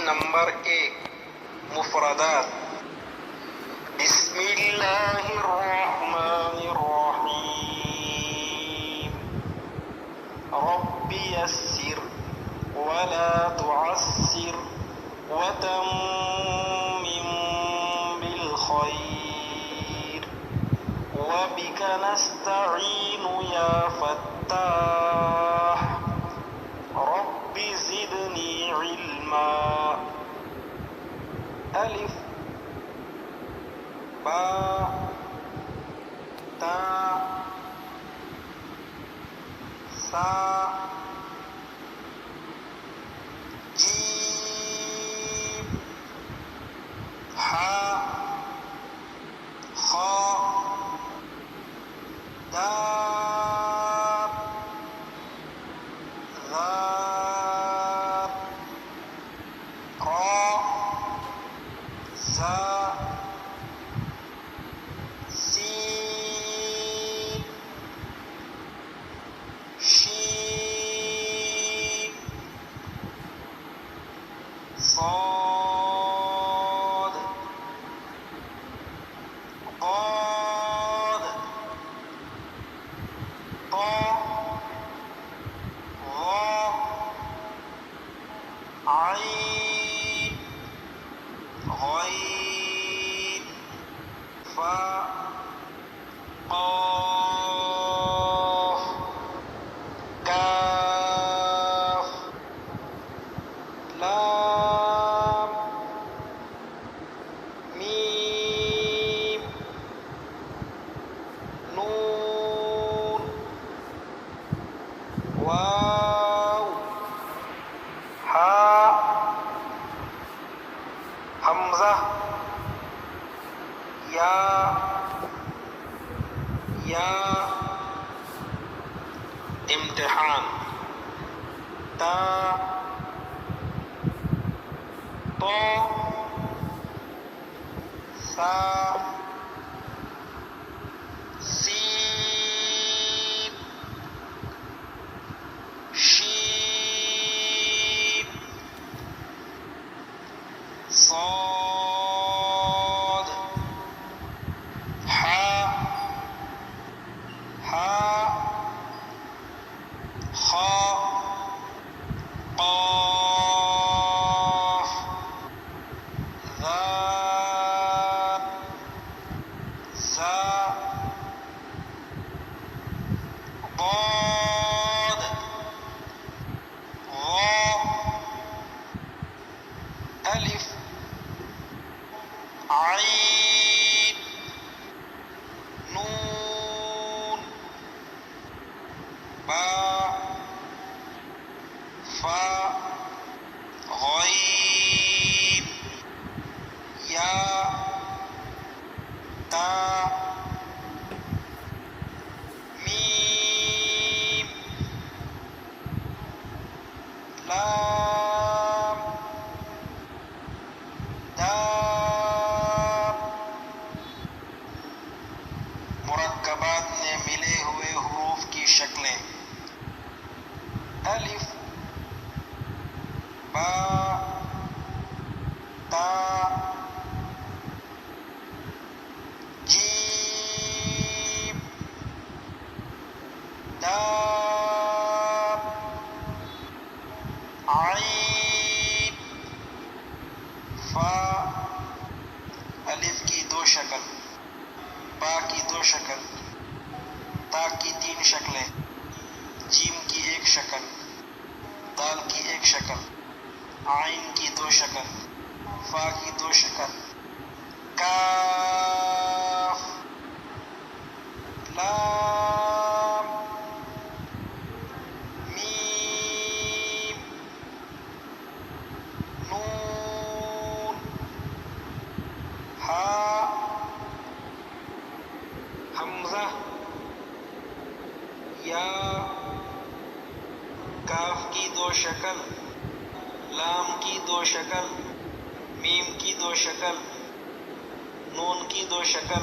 Number 1 مفردات. بسم اللہ الرحمن الرحیم. رب یسر ولا تعسر وتمم بالخیر وبک نستعین یا فتاح. رب زدنی علما. الف با تا سا جیم ہا خا دال ذال را زا سین شین صاد ضاد طا ظا عین غین فا قاف کاف لام میم نون واو ہا حمزہ یا امتحان. تا تو سا سین شین صاد حا خا قاف ذال زا ضاد ظا الف عین نون با فا غین یا تا میم لام دال. مرکبات میں ملے ہوئے حروف کی شکلیں. الف با تا جیم دال عین فا. الف کی 2 شکل، با کی 2 شکل، تا کی 3 شکلیں، جیم کی 1 شکل، دال کی 1 شکل، عین کی 2 شکل، فا کی 2 شکل. کاف لام میم نون ہا حمزہ یا. کاف کی 2 شکل، لام کی 2 شکل، میم کی 2 شکل، نون کی 2 شکل،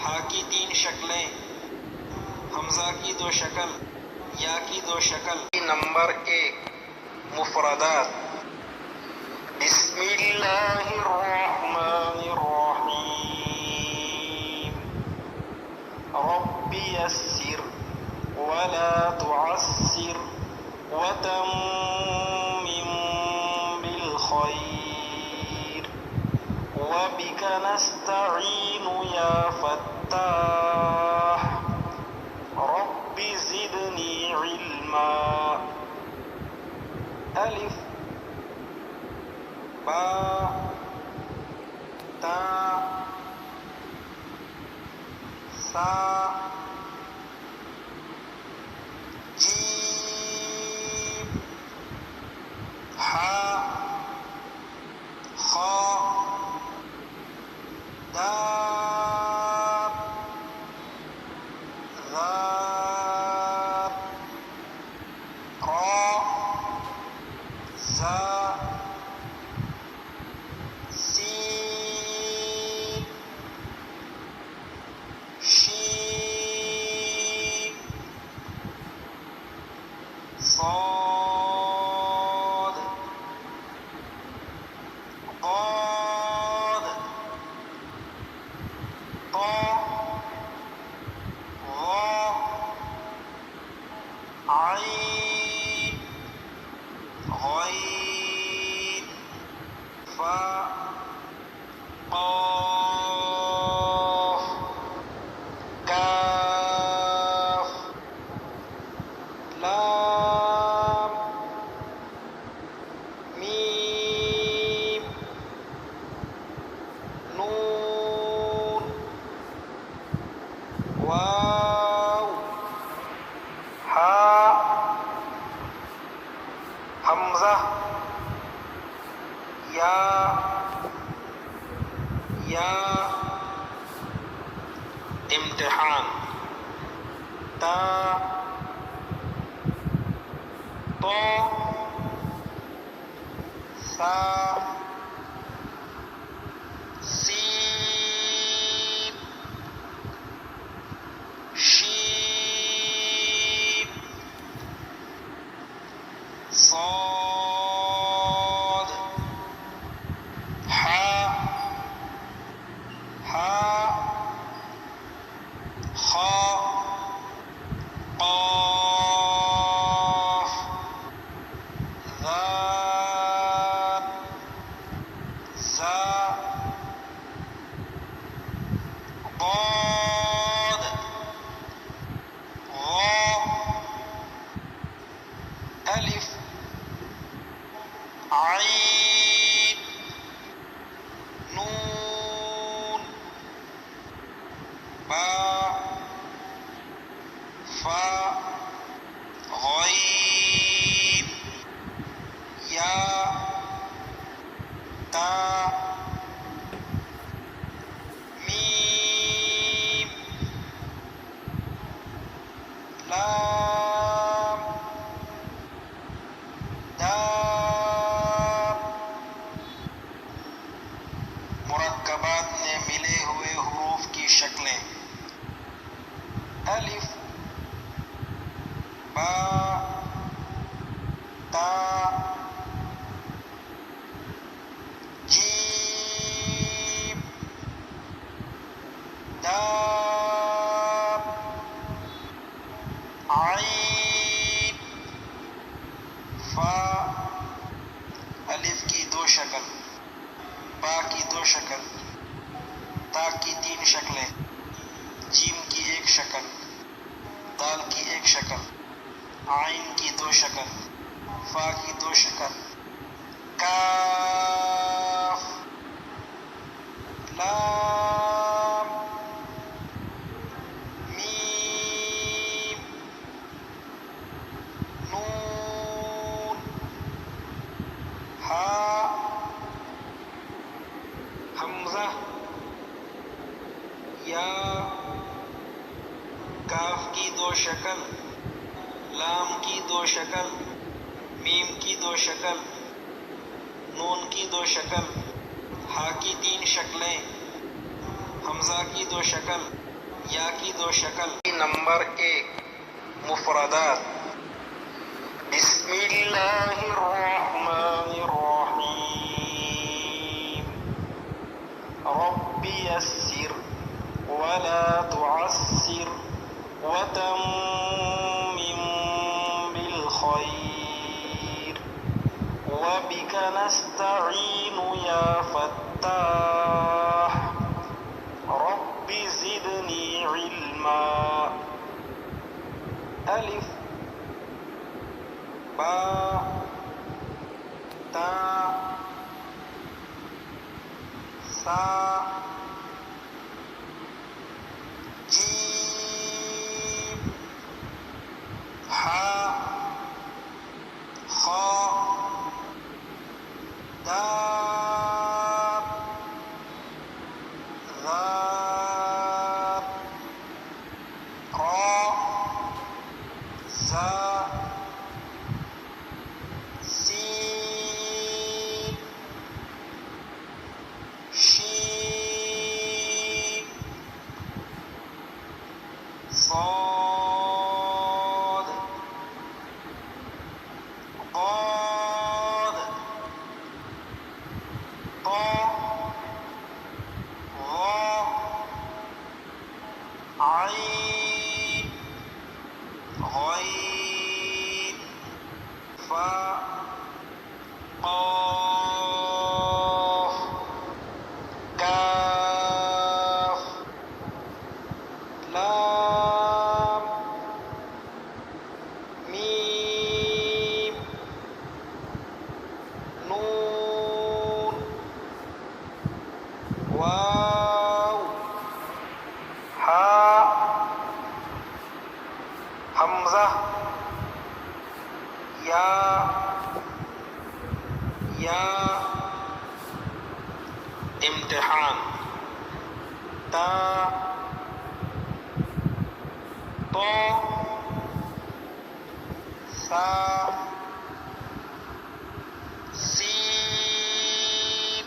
ہا کی 3 شکلیں، حمزہ کی 2 شکل، یا کی 2 شکل. نمبر 1 مفردات. وبك نستعين يا فتاح رب زدني علما ألف با تا سا جيم حا خا دال ذال را زا سين شين صاد ضاد طا ظا عين غين فا قاف كاف لام ميم نون واو حاء حمزة یا امتحان تا تو سا سین شین صاد حا خا قاف ذال زا ضاد ظا ألف عين نون با فا غين یا تا ميم لام دال مرکبات میں ملے ہوئے حروف کی شکلیں الف با تا جیم دال عین فا الف کی دو شکل با کی دو شکل تا کی تین شکلیں جیم کی ایک شکل دال کی ایک شکل عین کی دو شکل فا کی دو شکل کاف لام میم نون ہا حمزہ یا کاف کی دو شکل لام کی دو شکل میم کی دو شکل نون کی دو شکل ہا کی تین شکلیں حمزہ کی دو شکل یا کی دو شکل نمبر 1 مفردات بسم اللہ الرحمن الرحیم رب یسر ولا تعسر وتمم بالخير وبك نستعين يا فتاح سا جیم ہا خا دال ذال را زا سین شین صاد ضاد طا ظا عين غين فا قاف كاف لام ميم نون واو ہاء حمزہ یا امتحان تا تو سا سین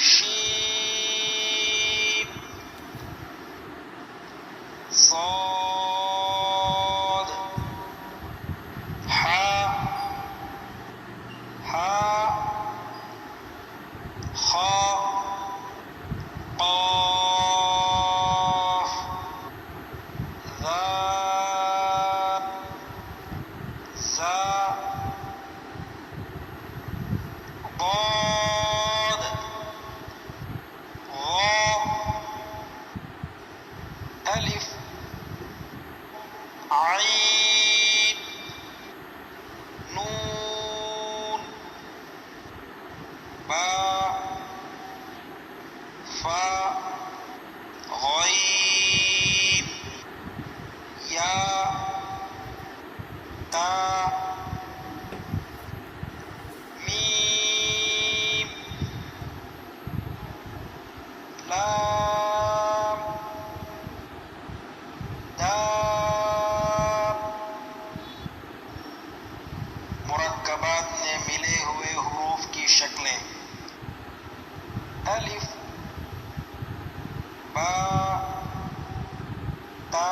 شین صاد حا خا قاف ذال زا ضاد ظا الف عين نون با فا غين یا تا میم لام دال مرکبات میں ملے ہوئے حروف کی شکلیں الف با تا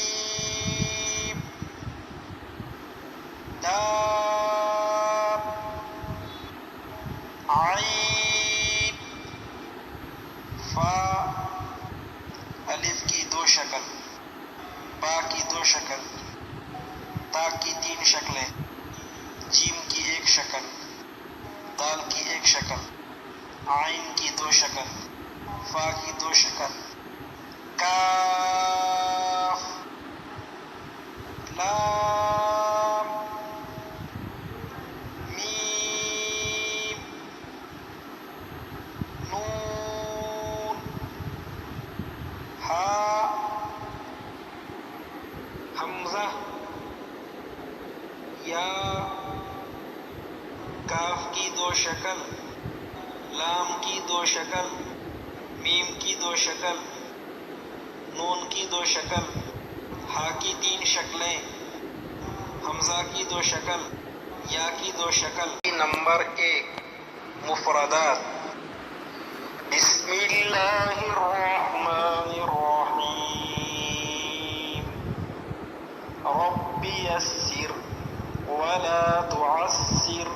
جیم دال عین فا الف کی دو شکل با کی دو شکل تا کی تین شکلیں جیم کی ایک شکل دال کی ایک شکل عین کی دو شکل فا کی دو شکل کاف لام میم نون ہا حمزہ یا کاف کی دو شکل لام کی دو شکل میم کی دو شکل نون کی دو شکل ہا کی تین شکلیں حمزہ کی دو شکل یا کی دو شکل نمبر 1 مفردات بسم اللہ الرحمن الرحیم رب یسر ولا تعسر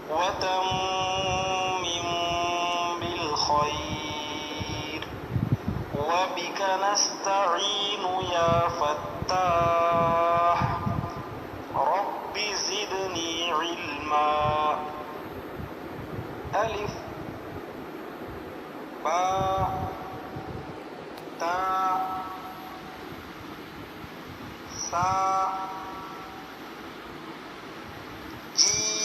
وتمم بالخير وبك نستعين يا فتاح رب زدني علما الف با تا سا جیم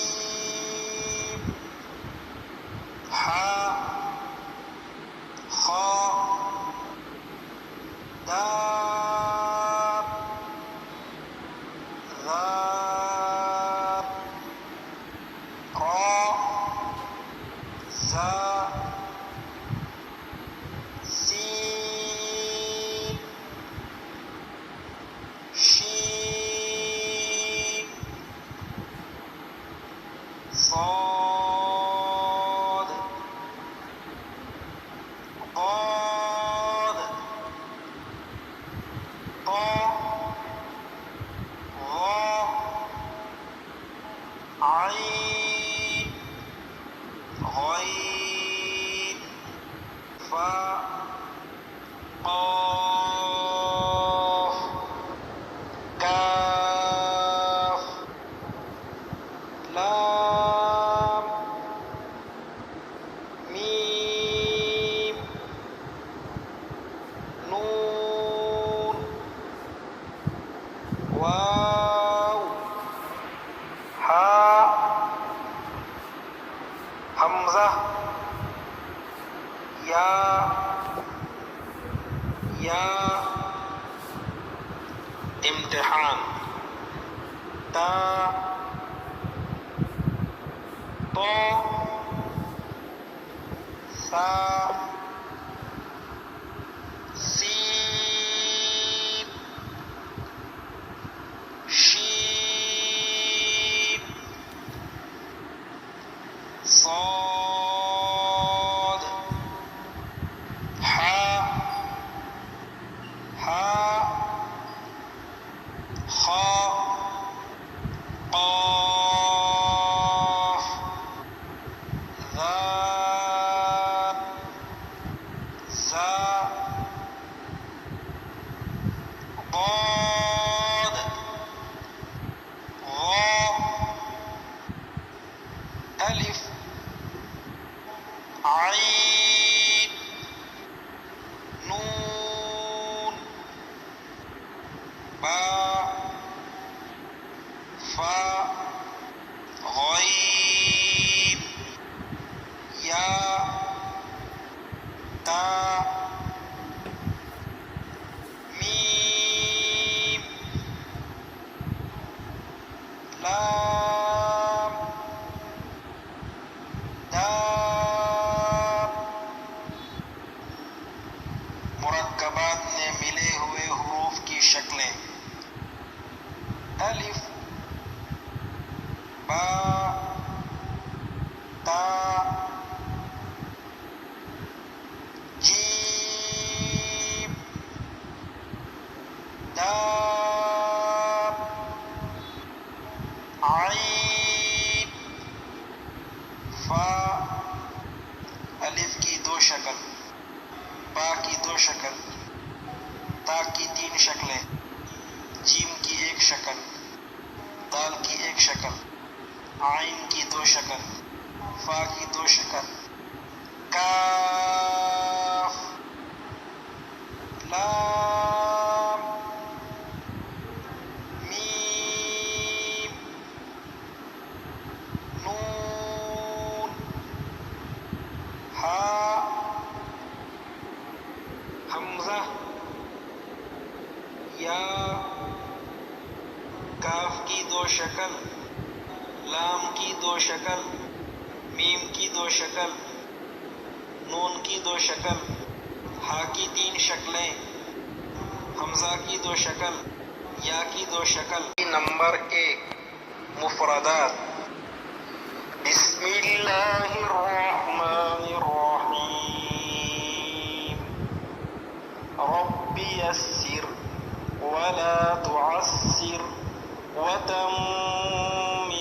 عين غين فا قاف كاف لام ميم نون واو ہاء حمزہ یا امتحان تا تو سا سین شین صاد حاء خاء قاف ذال زاء ضاد ظاء ألف عين نون باء فاء غين ياء تاء ميم لام دال مرکبات میں ملے ہوئے حروف کی شکلیں الف با تا جیم دال عین فا الف کی دو شکل با کی دو شکل تا کی تین شکلیں جیم کی ایک شکل دال کی ایک شکل عین کی دو شکل فا کی دو شکل کاف لام میم نون ہاء حمزہ یا کاف کی دو شکل لام کی دو شکل میم کی دو شکل نون کی دو شکل ہا کی تین شکلیں حمزہ کی دو شکل یا کی دو شکل نمبر 1 مفردات بسم اللہ الرحمن الرحیم رب یسر ولا تعسر وتمم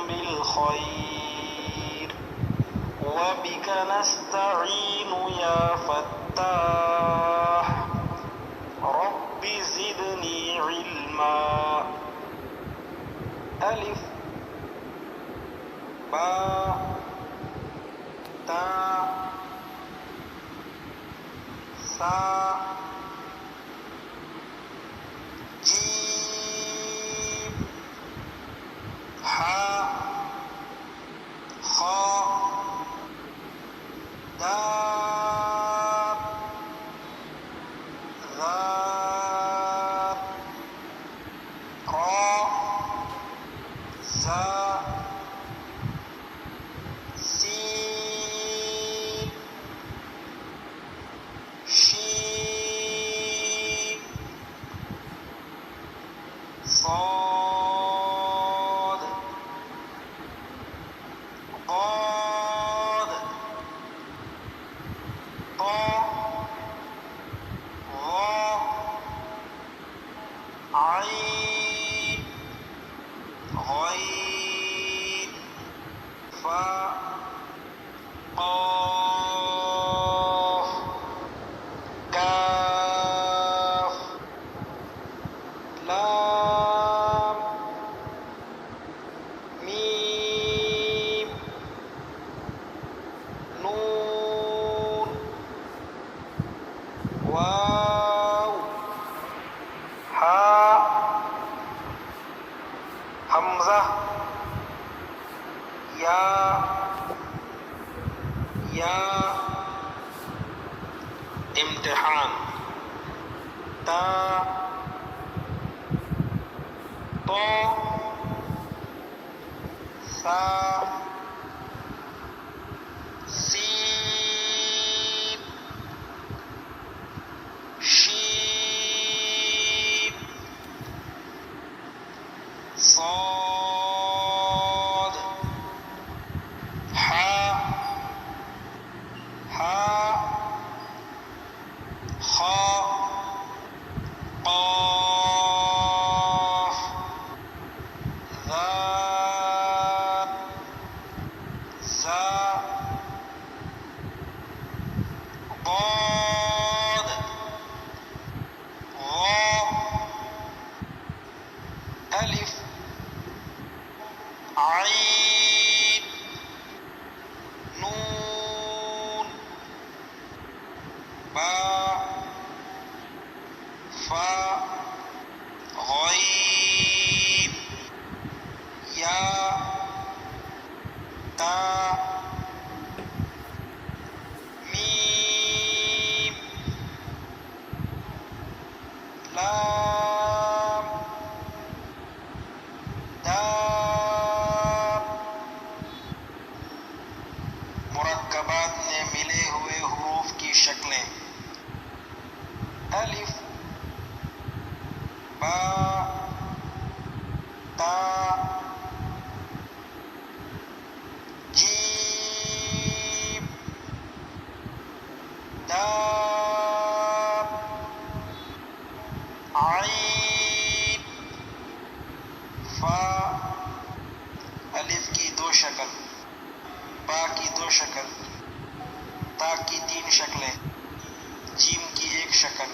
بالخير وبك نستعين يا فتاح رب زدني علما ألف با تا سا جيم حاء خاء دال ذال راء زاء سين شين صاد ضاد طاء ظاء عين غين فا قاف کاف لام میم نون واو ہا حمزہ یا امتحان تا تو سا سین شین صاد حا خا قاف ذال زا ضاد غا الف عين نون با فا غين یا تا میم لام دال مرکبات میں ملے ہوئے حروف کی شکلیں الف با تا جیم دال عین فا الف کی دو شکل با کی دو شکل تا کی تین شکلیں جیم کی ایک شکل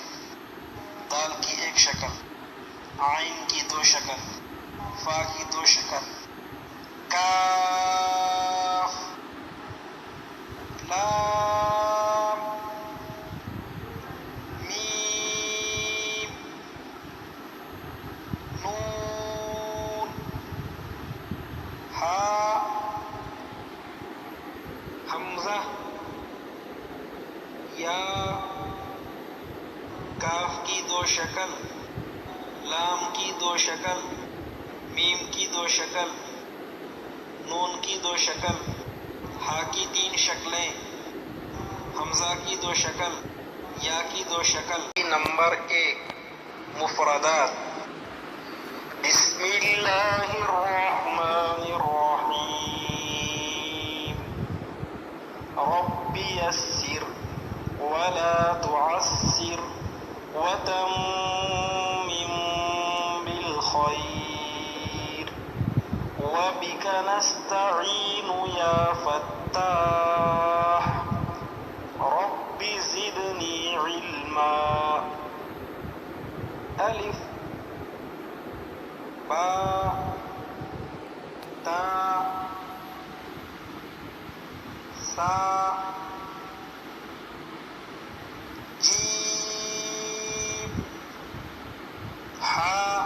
دال کی ایک شکل عین کی دو شکل فا کی دو شکل کاف لام میم نون ہا حمزہ یا کاف کی دو شکل لام کی دو شکل میم کی دو شکل نون کی دو شکل ہا کی تین شکلیں حمزہ کی دو شکل یا کی دو شکل نمبر 1 مفردات بسم اللہ الرحمن الرحیم رب یسر ولا تعسر وتمم بالخير وبك نستعين يا فتاح رب زدني علما الف با تا سا جیم ہا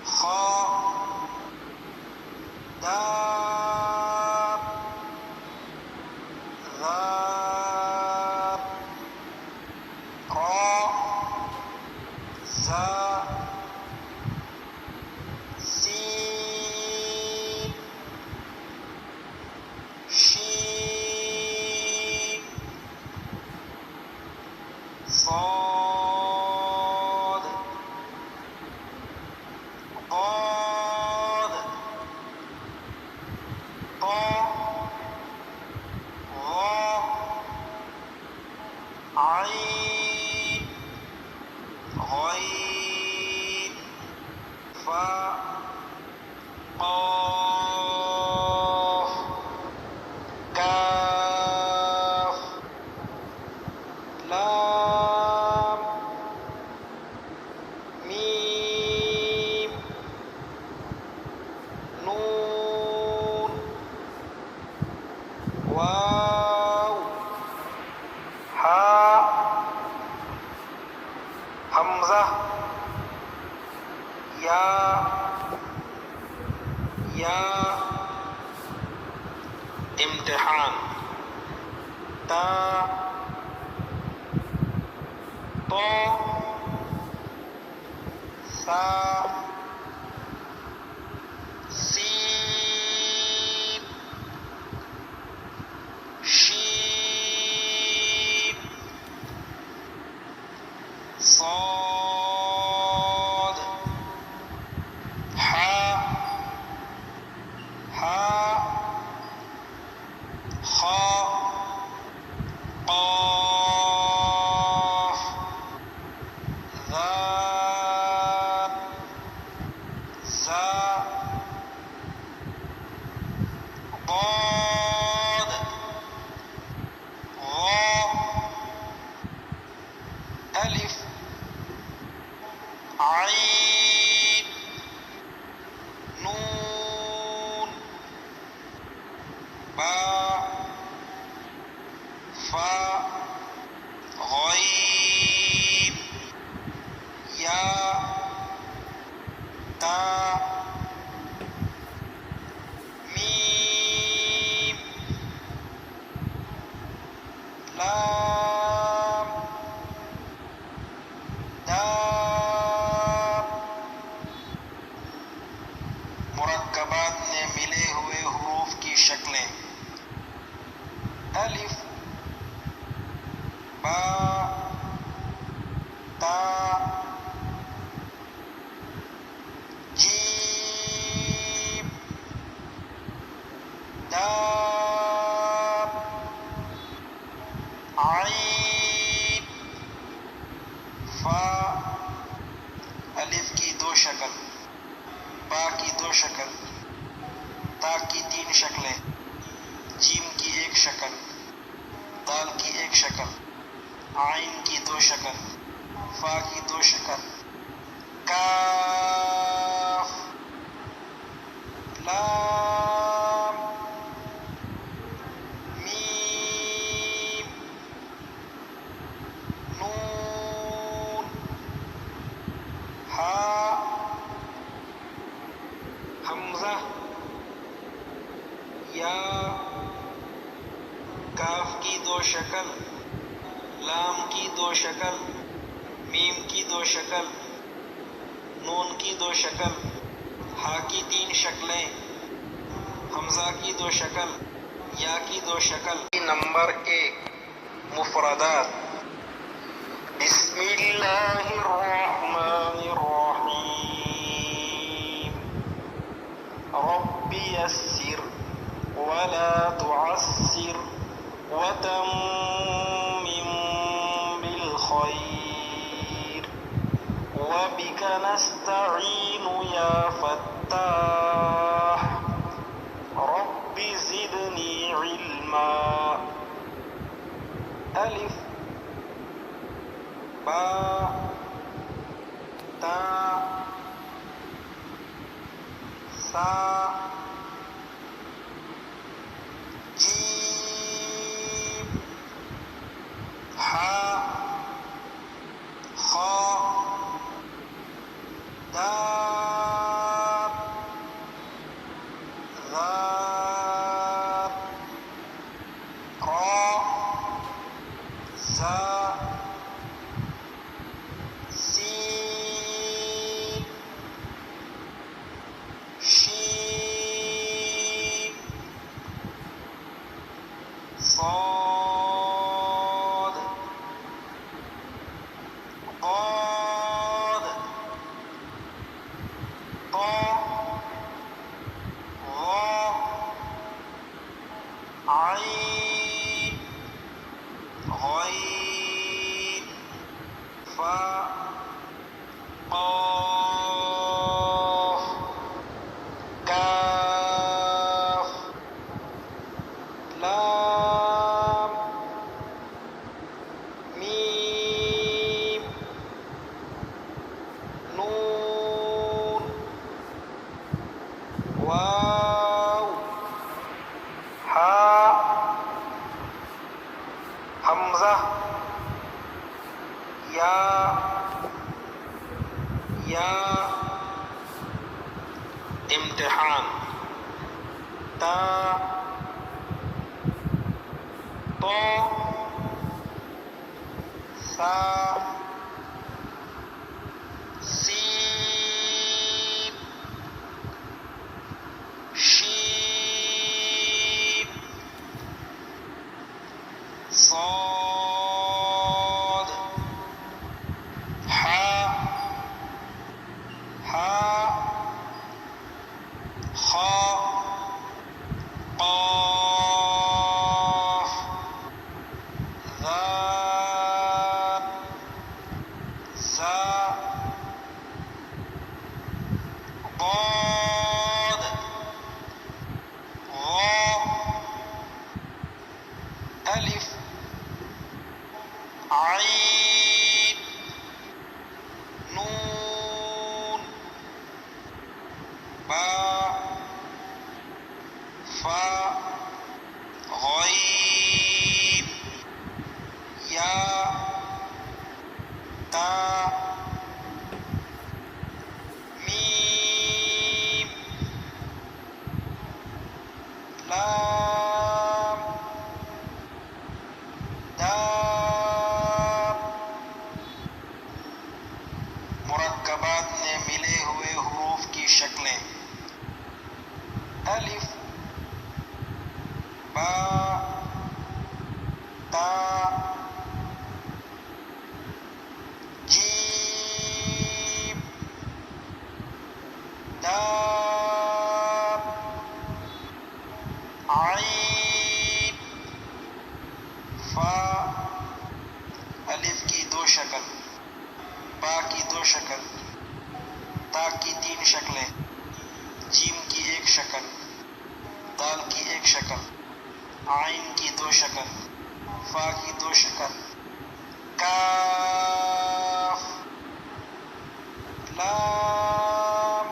خا دال ذال را زا سین شین صاد ضاد طا ظا عين غين فا قاف یا امتحان، تا تو سا سین شین صاد حا خا قاف ذال زا ضاد غا الف عين نون با فا غين یا تا میم لام دال مرکبات میں ملے ہوئے حروف کی شکلیں: الف، با، تا، جیم، دال، عین، فا۔ الف کی دو شکل، با کی دو شکل، تا کی تین شکلیں، جیم کی ایک شکل، دال کی ایک شکل، عین کی دو شکل، فا کی دو شکل، کاف، لام، میم، نون، ہا، حمزہ، یا، کاف کی دو شکل، لام کی دو شکل، میم کی دو شکل، نون کی دو شکل، ہا کی تین شکلیں، حمزہ کی دو شکل، یا کی دو شکل۔ نمبر 1، مفردات۔ بسم اللہ الرحمن الرحیم، رب یسر ولا تعسر وتمم بالخير وبك نستعين يا فتاح رب زدني علما۔ الف، با، تا، سا، جیم، حا، خا، دال، ذال، را، زا، سین، شین، صاد، ضاد، طا، ظا، عين، غين، فا، قاف، كاف، لام، ميم، نون، واو، ہا، حمزہ، یا، امتحان، تا تو سا سین شین صاد حا خا قاف ذال زا ضاد ظا الف عين نون با فا غين یا تا میم لام دال مرکبات میں ملے ہوئے حروف کی شکلیں الف با تا جیم دال عین فا الف کی دو شکل با کی دو شکل تا کی تین شکلیں جیم کی ایک شکل دال کی ایک شکل عین کی دو شکل فا کی دو شکل کاف لام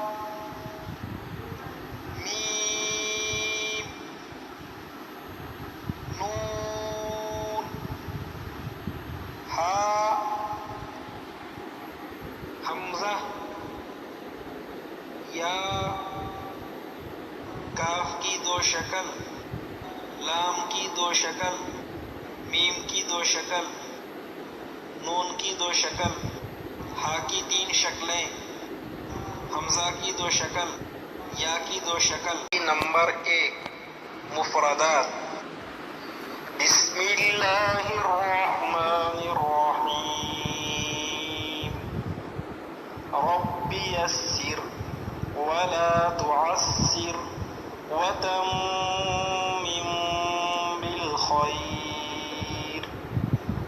میم نون ہا حمزہ یا کاف کی دو شکل لام کی دو شکل میم کی دو شکل نون کی دو شکل ہا کی تین شکلیں حمزہ کی دو شکل یا کی دو شکل نمبر 1 مفردات بسم اللہ الرحمن الرحیم رب یسر ولا تعسر وتمم بالخير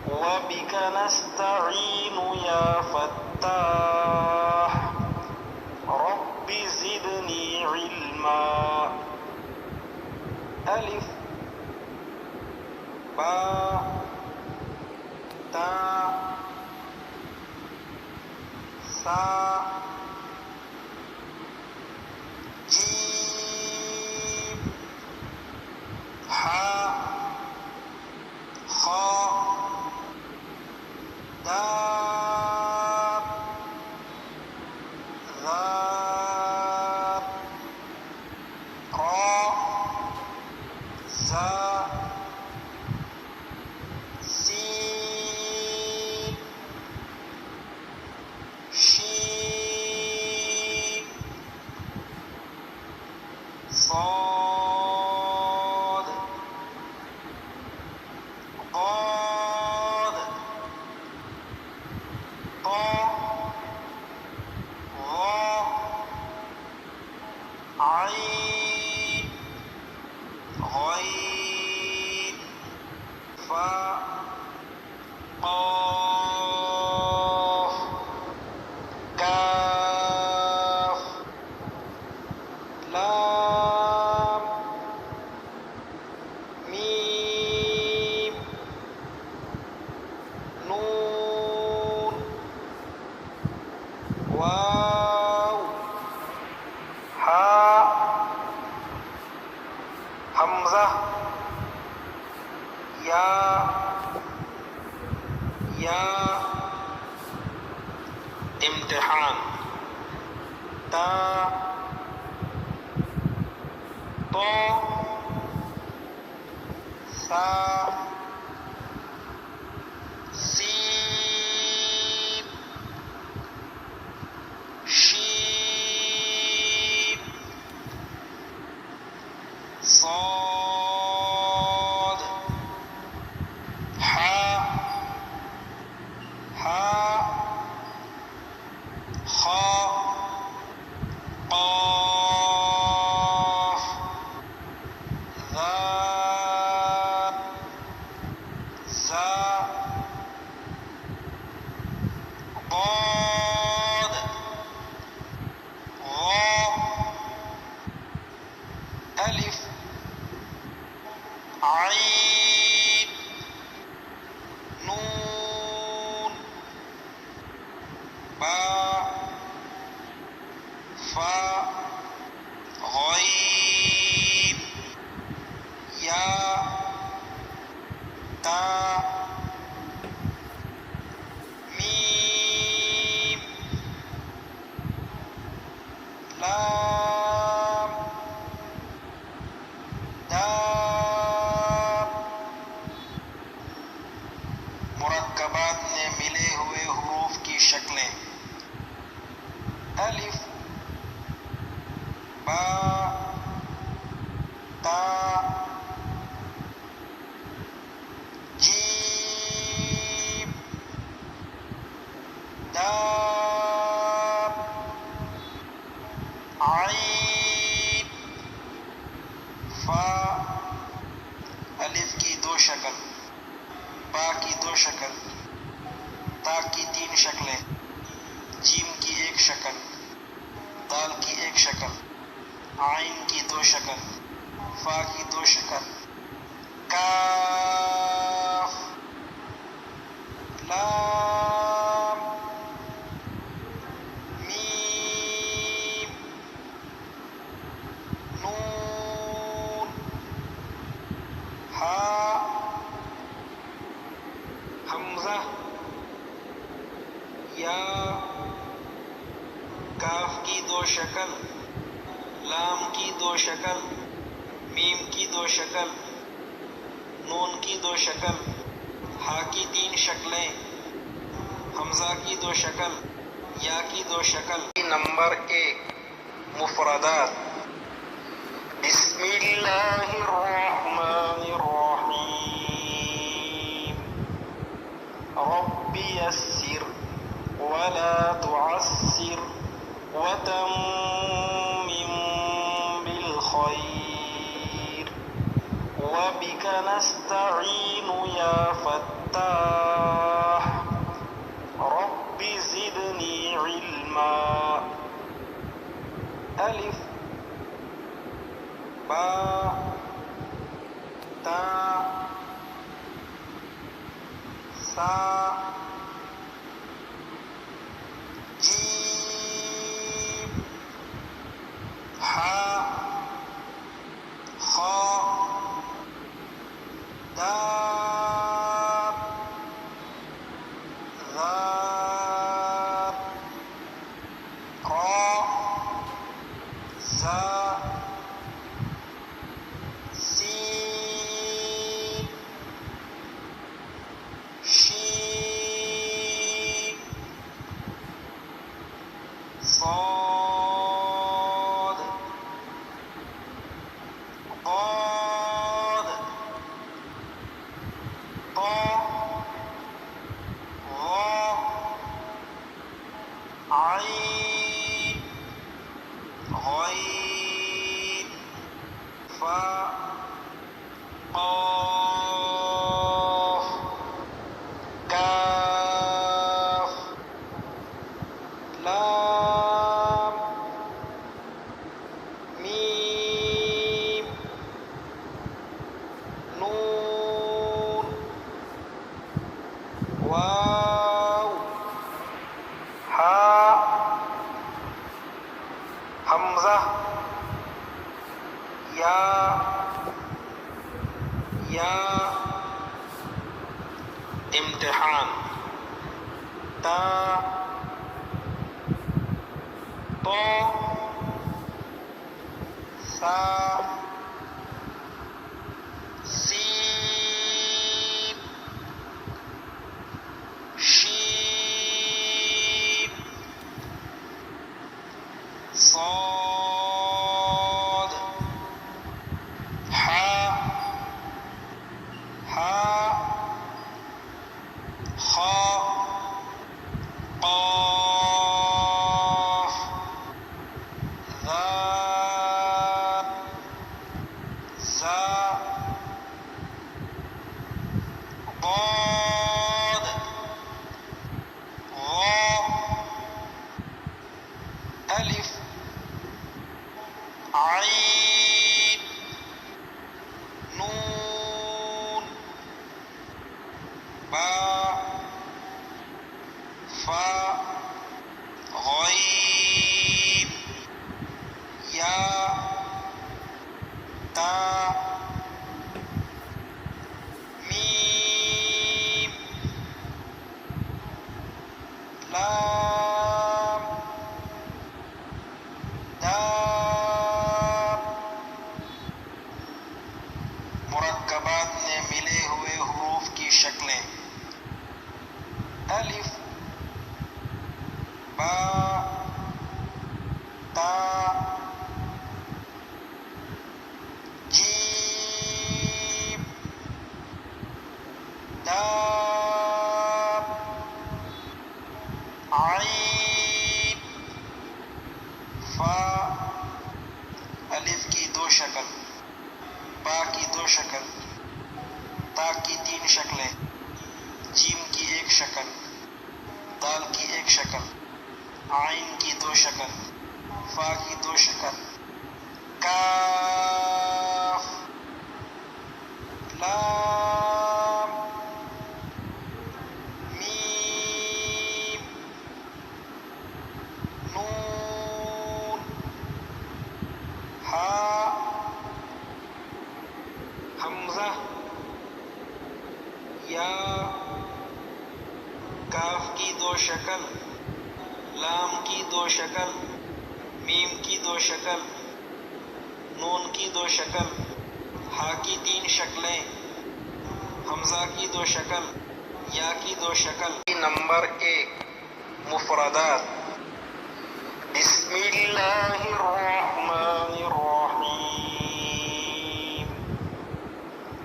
وبك نستعين يا فتاح رب زدني علما الف با تا سا جیم ہا خا دال ذال را زا سین شین صاد ضاد طا ظا عين غين فا قاف كاف لام ميم نون واو ہا حمزہ یا امتحان تا تو سا سین شین صاد حا خا قاف ذال زا ضاد غا الف عين نون با فا غين یا تا میم لام دال مرکبات میں ملے ہوئے حروف کی شکلیں الف با تا جیم دال عین فا الف کی دو شکل با کی دو شکل تا کی تین شکلیں جیم کی ایک شکل دال کی ایک شکل عین کی دو شکل فا کی دو شکل کاف لام میم نون ہا حمزہ یا کاف کی دو شکل لام کی دو شکل میم کی دو شکل نون کی دو شکل ہا کی تین شکلیں حمزہ کی دو شکل یا کی دو شکل نمبر 1 مفردات بسم اللہ الرحمن الرحیم رب یسر ولا تعسر وتمم بالخير وبك نستعين يا فتاح رب زدني علما ألف با تا سا جیم حا خا دال ذال را زا سین شین صاد ضاد طا ظا عين غين فا قاف كاف لام ميم نون واو ہا حمزہ یا امتحان تا تو سا سین ذال ذا ضاد ظا الف عين نون با فا غين یا تا میم لام دال مرکبات میں ملے ہوئے حروف کی شکلیں الف با تا جیم دال عین فا الف کی دو شکل با کی دو شکل تا کی تین شکلیں جیم کی ایک شکل دال کی ایک شکل عین کی دو شکل فا کی دو شکل کاف لام میم نون ہا حمزہ یا کاف کی دو شکل لام کی دو شکل میم کی دو شکل نون کی دو شکل ہا کی تین شکلیں حمزہ کی دو شکل یا کی دو شکل نمبر 1 مفردات بسم اللہ الرحمن الرحیم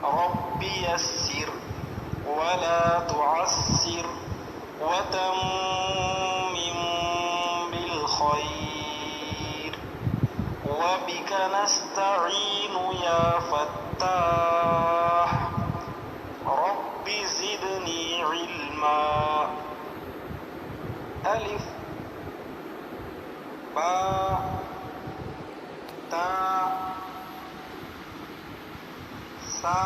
رب یسر ولا تعسر وتمم بالخير وبك نستعين يا فتاح رب زدني علما الف با تا سا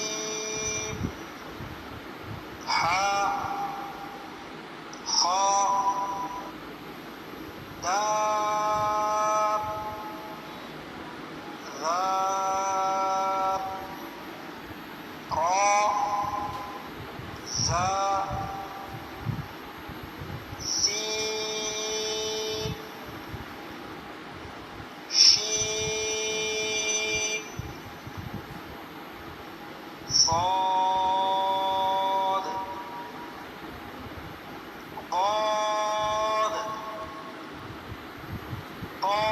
جیم ہا خا دال ذال را زا سین شین صاد ضاد طا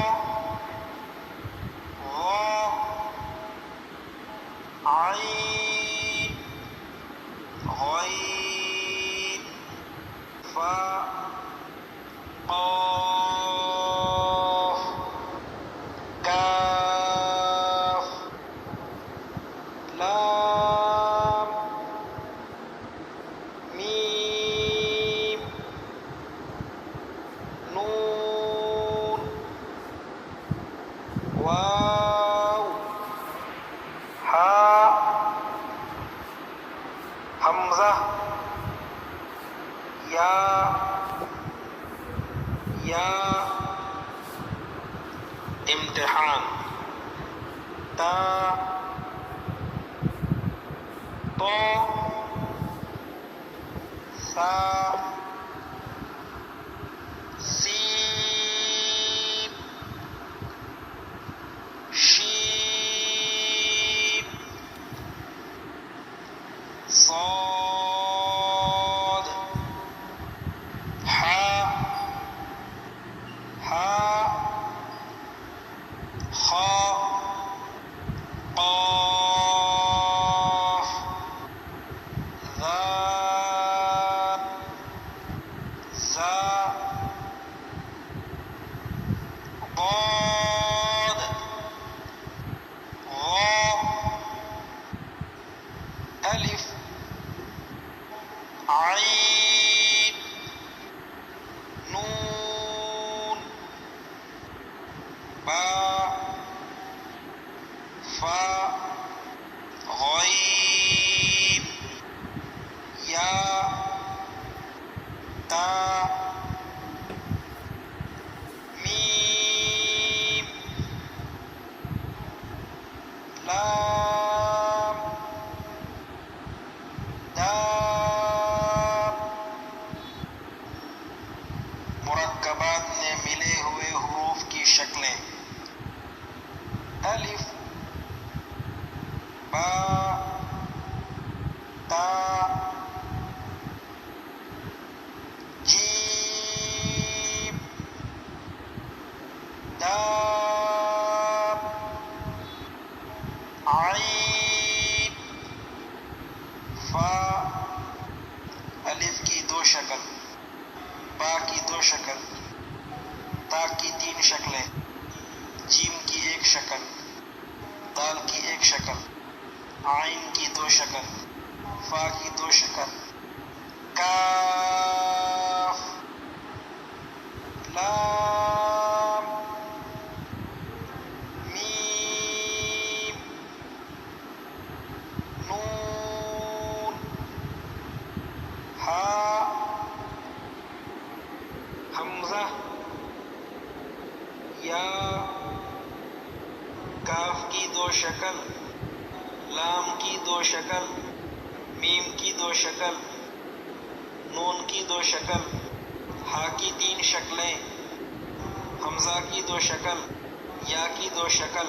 ظا عين غين فا قاف كاف لام ميم نون واو ہا حمزہ یا امتحان تا تو سا سین شین صاد حا خا قاف ذال ضاد ظا الف عین نون با فا غین یا تا میم لام دال مرکبات میں ملے ہوئے حروف کی شکلیں الف با تا جیم دال عین فا الف کی دو شکل با کی دو شکل تا کی تین شکلیں جیم کی ایک شکل دال کی ایک شکل عین کی دو شکل فا کی دو شکل کاف لام میم نون ہا حمزہ یا کاف کی دو شکل لام کی دو شکل میم کی دو شکل نون کی دو شکل ہا کی تین شکلیں حمزہ کی دو شکل یا کی دو شکل